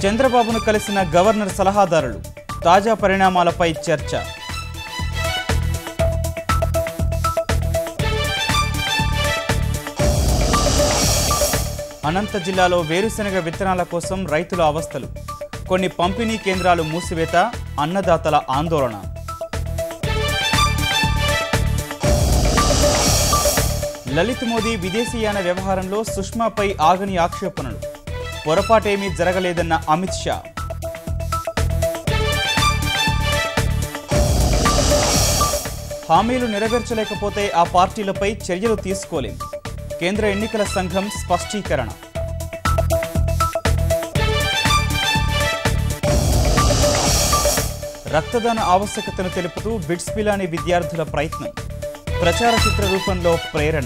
చంద్రబాబును కలిసిన గవర్నర్ సలహాదారులు తాజా పరిణామాలపై చర్చ. అనంత జిల్లాలో వేరుశెనగ విత్తనాల కోసం రైతుల అవస్థలు. కొన్ని పంపిణీ కేంద్రాలు మూసివేత, అన్నదాతల ఆందోళన. లలిత్ మోదీ విదేశీయాన వ్యవహారంలో సుష్మాపై ఆగని ఆక్షేపణలు. పొరపాటేమీ జరగలేదన్న అమిత్ షా. హామీలు నెరవేర్చలేకపోతే ఆ పార్టీలపై చర్యలు తీసుకోలేం. కేంద్ర ఎన్నికల సంఘం స్పష్టీకరణ. రక్తదాన ఆవశ్యకతను తెలుపుతూ బిట్స్ పిలాని విద్యార్థుల ప్రయత్నం. ప్రచార చిత్ర రూపంలో ప్రేరణ.